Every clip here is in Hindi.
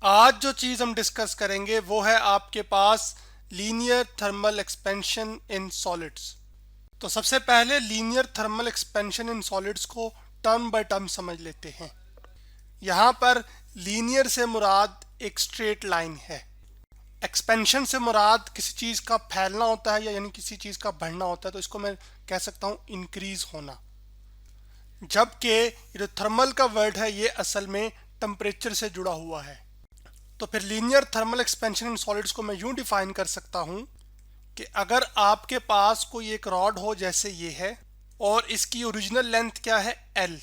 आज जो चीज़ हम डिस्कस करेंगे वो है आपके पास linear thermal expansion in solids. तो सबसे पहले linear thermal expansion in solids को टर्म बाय टर्म समझ लेते हैं। यहाँ पर लीनियर से मुराद एक स्ट्रेट लाइन है। एक्सपेंशन से मुराद किसी चीज़ का फैलना होता है या यानी किसी चीज़ का बढ़ना होता है, तो इसको मैं कह सकता हूँ इंक्रीज होना। जबकि ये जो थर्मल का वर्ड है ये असल में टेम्परेचर से जुड़ा हुआ है। तो फिर linear thermal expansion in solids को मैं यूं डिफाइन कर सकता हूं कि अगर आपके पास कोई एक रॉड हो जैसे ये है और इसकी ओरिजिनल लेंथ क्या है L।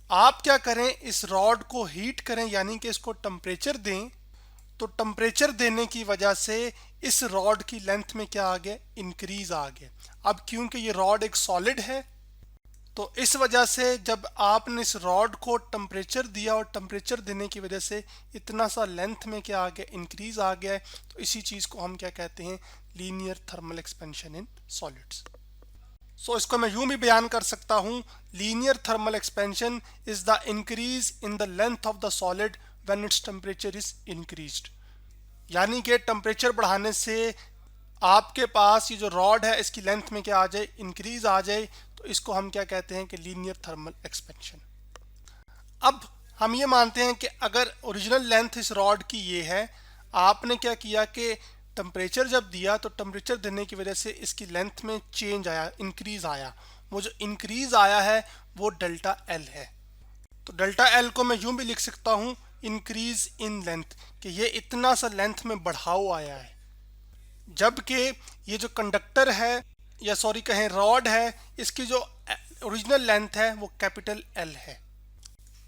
आप क्या करें, इस रॉड को हीट करें यानी कि इसको टेम्परेचर दें। तो टेम्परेचर देने की वजह से इस रॉड की लेंथ में क्या आ गया, इंक्रीज आ गया। अब क्योंकि ये रॉड एक सॉलिड है तो इस वजह से जब आपने इस रॉड को टेम्परेचर दिया और टेम्परेचर देने की वजह से इतना सा लेंथ में क्या आ गया, इंक्रीज आ गया है। तो इसी चीज़ को हम क्या कहते हैं, linear thermal expansion in solids. So इसको मैं यूं भी बयान कर सकता हूं, linear thermal expansion is the increase in the length of the solid when its temperature is increased. यानी कि टेम्परेचर बढ़ाने से आपके पास ये जो रॉड है इसकी लेंथ में क्या आ जाए, इंक्रीज आ जाए। तो इसको हम क्या कहते हैं कि लीनियर थर्मल एक्सपेंशन। अब हम ये मानते हैं कि अगर ओरिजिनल लेंथ इस रॉड की ये है, आपने क्या किया कि टेम्परेचर जब दिया तो टेम्परेचर देने की वजह से इसकी लेंथ में चेंज आया, इंक्रीज आया। वो जो इंक्रीज आया है वो डेल्टा एल है। तो डेल्टा एल को मैं यूं भी लिख सकता हूं, इंक्रीज इन लेंथ, कि ये इतना सा लेंथ में बढ़ाव आया है। जबकि ये जो कंडक्टर है या सॉरी कहें रॉड है, इसकी जो ओरिजिनल लेंथ है वो कैपिटल एल है।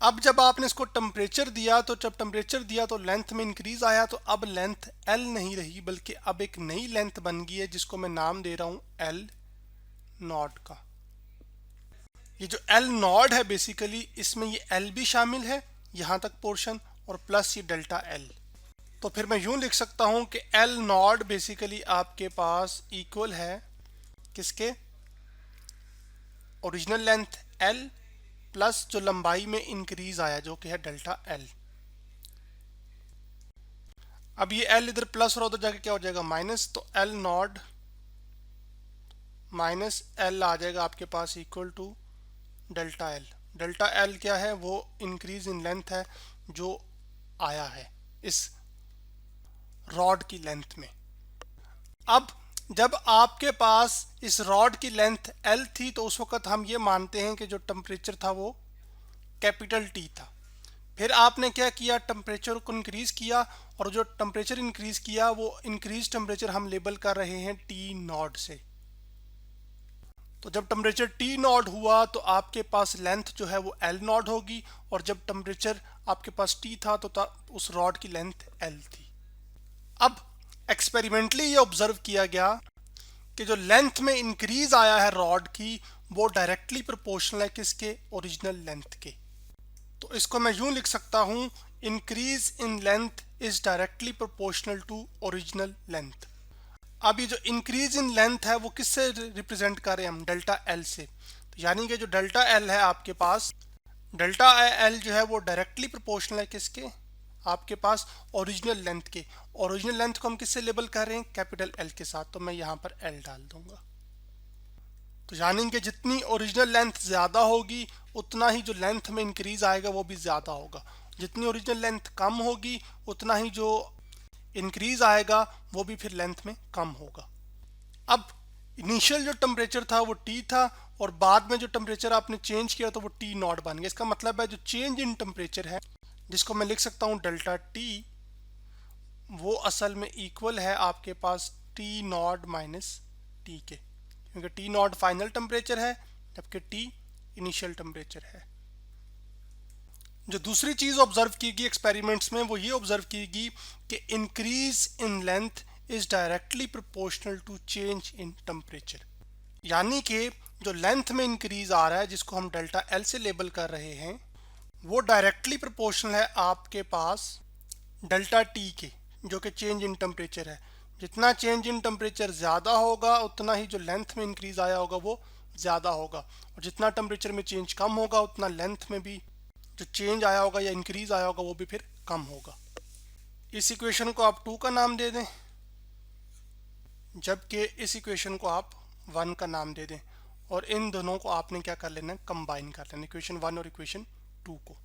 अब जब आपने इसको टेम्परेचर दिया तो जब टेम्परेचर दिया तो लेंथ में इंक्रीज आया, तो अब लेंथ एल नहीं रही बल्कि अब एक नई लेंथ बन गई है जिसको मैं नाम दे रहा हूं एल नॉट का। ये जो एल नॉट है बेसिकली इसमें ये एल भी शामिल है यहां तक पोर्शन और प्लस ये डेल्टा एल। तो फिर मैं यूं लिख सकता हूं कि एल नॉट बेसिकली आपके पास इक्वल है किसके, ओरिजिनल लेंथ एल प्लस जो लंबाई में इंक्रीज आया जो कि है डेल्टा एल। अब ये एल इधर प्लस और उधर जाके क्या हो जाएगा माइनस, तो एल नॉट माइनस एल आ जाएगा आपके पास equal to delta L. Delta L क्या है, वो इंक्रीज इन लेंथ है जो आया है इस रॉड की लेंथ में। अब जब आपके पास इस रॉड की लेंथ L थी तो उस वक्त हम ये मानते हैं कि जो टेम्परेचर था वो कैपिटल T था। फिर आपने क्या किया, टेम्परेचर को इंक्रीज किया और जो टेम्परेचर इंक्रीज किया वो इंक्रीज टेम्परेचर हम लेबल कर रहे हैं T नॉट से। तो जब टेम्परेचर T नॉट हुआ तो आपके पास लेंथ जो है वो L नॉट होगी, और जब टेम्परेचर आपके पास T था तो उस रॉड की लेंथ L थी। अब एक्सपेरिमेंटली ये ऑब्जर्व किया गया कि जो लेंथ में इंक्रीज आया है रॉड की वो डायरेक्टली प्रोपोर्शनल है किसके, ओरिजिनल लेंथ के। तो इसको मैं यूं लिख सकता हूं, increase in length is directly proportional to original length. अब ये जो इंक्रीज इन लेंथ है वो किससे रिप्रेजेंट कर रहे हैं हम, डेल्टा एल से। तो यानी कि जो डेल्टा एल है आपके पास, डेल्टा एल जो है वो डायरेक्टली प्रोपोर्शनल है किसके, आपके पास ओरिजिनल लेंथ के। ओरिजिनल लेंथ को हम किससे लेबल कर रहे हैं, कैपिटल एल के साथ। तो मैं यहाँ पर एल डाल दूंगा। तो यानी कि जितनी ओरिजिनल लेंथ ज़्यादा होगी उतना ही जो लेंथ में इंक्रीज आएगा वो भी ज़्यादा होगा। जितनी ओरिजिनल लेंथ कम होगी उतना ही जो इंक्रीज आएगा वो भी फिर लेंथ में कम होगा। अब इनिशियल जो टेम्परेचर था वो T था और बाद में जो टेम्परेचर आपने चेंज किया तो वो T नॉट बन गया। इसका मतलब है जो चेंज इन टेम्परेचर है जिसको मैं लिख सकता हूँ डेल्टा T, वो असल में इक्वल है आपके पास T नॉट माइनस T के, क्योंकि T नॉट फाइनल टेम्परेचर है जबकि T इनिशियल टेम्परेचर है। जो दूसरी चीज़ ऑब्जर्व की गई एक्सपेरिमेंट्स में वो ये ऑब्जर्व की गई कि increase in length is directly proportional to change in temperature. यानी कि जो लेंथ में इंक्रीज आ रहा है जिसको हम डेल्टा एल से लेबल कर रहे हैं वो डायरेक्टली प्रोपोर्शनल है आपके पास डेल्टा टी के, जो कि चेंज इन टेम्परेचर है। जितना चेंज इन टेम्परेचर ज़्यादा होगा उतना ही जो लेंथ में इंक्रीज आया होगा वो ज़्यादा होगा, और जितना टेम्परेचर में चेंज कम होगा उतना लेंथ में भी जो चेंज आया होगा या इंक्रीज आया होगा वो भी फिर कम होगा। इस इक्वेशन को आप 2 का नाम दे दें, जबकि इस इक्वेशन को आप 1 का नाम दे दें, और इन दोनों को आपने क्या कर लेना है, कंबाइन कर लेना, इक्वेशन 1 और इक्वेशन 2 को।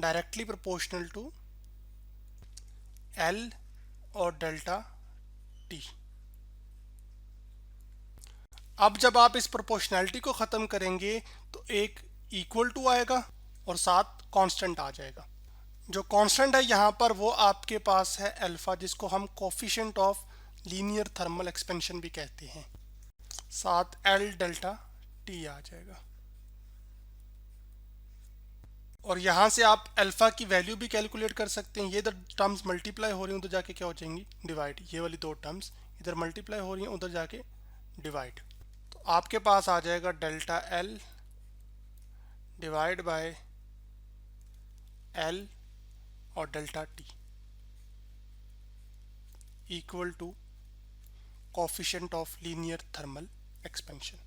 डायरेक्टली प्रोपोर्शनल टू एल और डेल्टा टी। अब जब आप इस प्रोपोर्शनैलिटी को ख़त्म करेंगे तो एक इक्वल टू आएगा और साथ कांस्टेंट आ जाएगा। जो कांस्टेंट है यहाँ पर वो आपके पास है अल्फा, जिसको हम coefficient of linear thermal expansion भी कहते हैं, साथ एल डेल्टा टी आ जाएगा। और यहाँ से आप अल्फा की वैल्यू भी कैलकुलेट कर सकते हैं। ये इधर टर्म्स मल्टीप्लाई हो रही हैं, उधर जाके क्या हो जाएंगी, डिवाइड। ये वाली 2 टर्म्स इधर मल्टीप्लाई हो रही हैं, उधर जाके डिवाइड। तो आपके पास आ जाएगा delta L divide by L और delta T equal to coefficient of linear thermal expansion.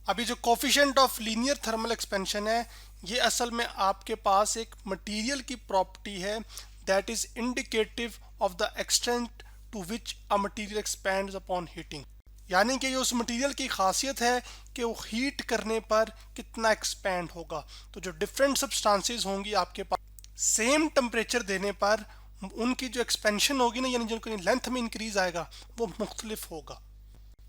अभी जो coefficient of linear thermal expansion है, ये असल में आपके पास एक मटेरियल की प्रॉपर्टी है that is indicative of the extent to which a material expands upon heating. यानी कि ये उस मटेरियल की खासियत है कि वो हीट करने पर कितना एक्सपैंड होगा। तो जो डिफरेंट सब्सटेंसेस होंगी आपके पास, सेम टेम्परेचर देने पर उनकी जो एक्सपेंशन होगी ना, यानी जिनकी लेंथ में इंक्रीज आएगा, वो मुख्तलिफ होगा।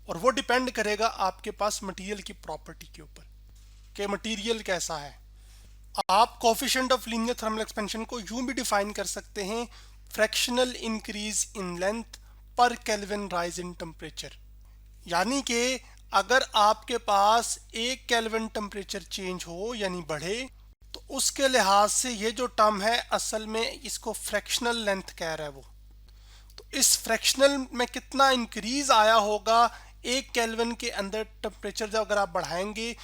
और वो डिपेंड करेगा आपके पास मटेरियल की प्रॉपर्टी के ऊपर कि मटेरियल कैसा है। आप coefficient of linear thermal expansion को यूं भी डिफाइन कर सकते हैं, फ्रैक्शनल इंक्रीज इन लेंथ पर केल्विन राइज इन टेम्परेचर। यानी कि अगर आपके पास 1 केल्विन टेम्परेचर चेंज हो यानी बढ़े, तो उसके लिहाज से ये जो टर्म है असल में इसको फ्रैक्शनल लेंथ कह रहा है वो। तो इस फ्रैक्शनल में कितना इंक्रीज आया होगा 1 केल्विन के अंदर टेम्परेचर जब अगर आप बढ़ाएंगे,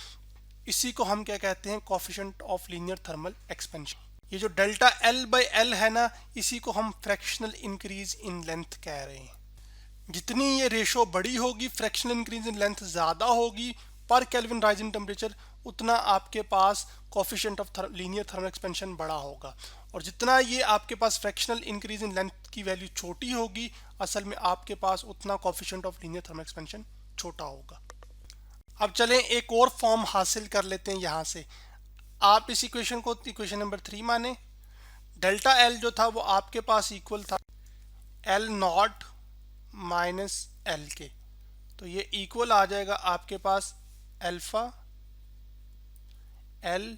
इसी को हम क्या कहते हैं, coefficient of linear thermal expansion. ये जो डेल्टा एल बाई एल है ना, इसी को हम फ्रैक्शनल इंक्रीज इन लेंथ कह रहे हैं। जितनी ये रेशो बड़ी होगी, फ्रैक्शनल इंक्रीज इन लेंथ ज़्यादा होगी पर केल्विन राइज इन टेम्परेचर, उतना आपके पास coefficient of linear thermal expansion बड़ा होगा। और जितना ये आपके पास फ्रैक्शनल इंक्रीज इन लेंथ की वैल्यू छोटी होगी, असल में आपके पास उतना coefficient of linear thermal expansion छोटा होगा। अब चलें एक और फॉर्म हासिल कर लेते हैं यहाँ से। आप इस इक्वेशन को इक्वेशन नंबर 3 माने। डेल्टा एल जो था वो आपके पास इक्वल था एल नॉट माइनस एल के। तो ये इक्वल आ जाएगा आपके पास अल्फा एल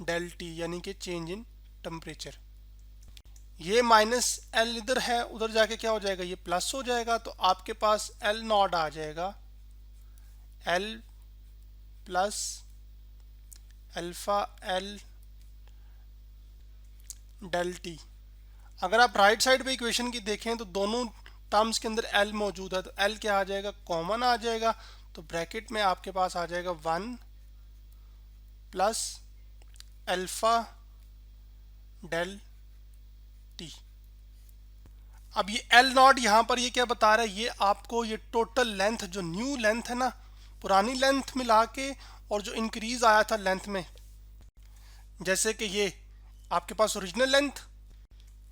डेल टी, यानी कि चेंज इन टेम्परेचर। ये माइनस एल इधर है, उधर जाके क्या हो जाएगा, ये प्लस हो जाएगा। तो आपके पास एल नॉट आ जाएगा L plus alpha L del T. अगर आप राइट साइड पे इक्वेशन की देखें तो दोनों टर्म्स के अंदर एल मौजूद है, तो एल क्या आ जाएगा, कॉमन आ जाएगा। तो ब्रैकेट में आपके पास आ जाएगा 1 प्लस अल्फा डेल टी। अब ये एल नॉट यहाँ पर ये क्या बता रहा है, ये आपको ये टोटल लेंथ, जो न्यू लेंथ है ना, पुरानी लेंथ मिला के और जो इंक्रीज आया था लेंथ में, जैसे कि ये आपके पास original length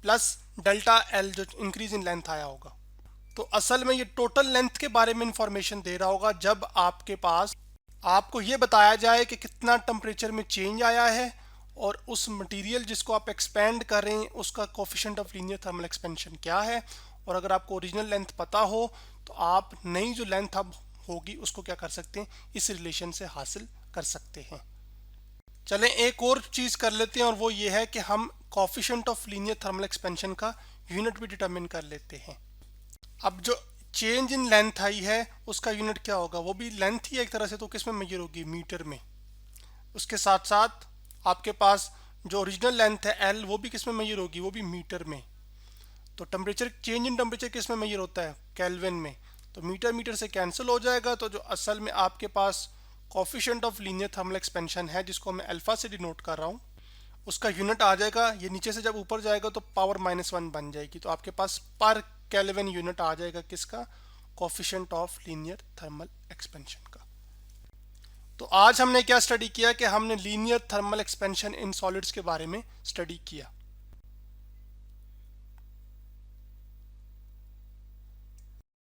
plus delta L जो इंक्रीज इन लेंथ आया होगा। तो असल में ये टोटल लेंथ के बारे में इंफॉर्मेशन दे रहा होगा जब आपके पास आपको ये बताया जाए कि कितना टेम्परेचर में चेंज आया है और उस मटेरियल जिसको आप एक्सपेंड कर रहे हैं उसका coefficient of linear thermal expansion क्या है। और अगर आपको ओरिजिनल लेंथ पता हो तो आप नई जो लेंथ अब होगी उसको क्या कर सकते हैं, इस रिलेशन से हासिल कर सकते हैं। चलें एक और चीज़ कर लेते हैं, और वो ये है कि हम coefficient of linear thermal expansion का यूनिट भी डिटरमिन कर लेते हैं। अब जो चेंज इन लेंथ आई है उसका यूनिट क्या होगा, वो भी लेंथ ही एक तरह से, तो किस में मेजर होगी, मीटर में। उसके साथ साथ आपके पास जो ओरिजिनल लेंथ है एल, वो भी किस में मेजर होगी, वो भी मीटर में। तो टेम्परेचर, चेंज इन टेम्परेचर किस में मेजर होता है, केल्विन में। तो मीटर मीटर से कैंसिल हो जाएगा। तो जो असल में आपके पास coefficient of linear thermal expansion है, जिसको मैं अल्फा से डिनोट कर रहा हूँ, उसका यूनिट आ जाएगा, ये नीचे से जब ऊपर जाएगा तो पावर -1 बन जाएगी। तो आपके पास पर केल्विन यूनिट आ जाएगा किसका, coefficient of linear thermal expansion का। तो आज हमने क्या स्टडी किया कि हमने linear thermal expansion in solids के बारे में स्टडी किया।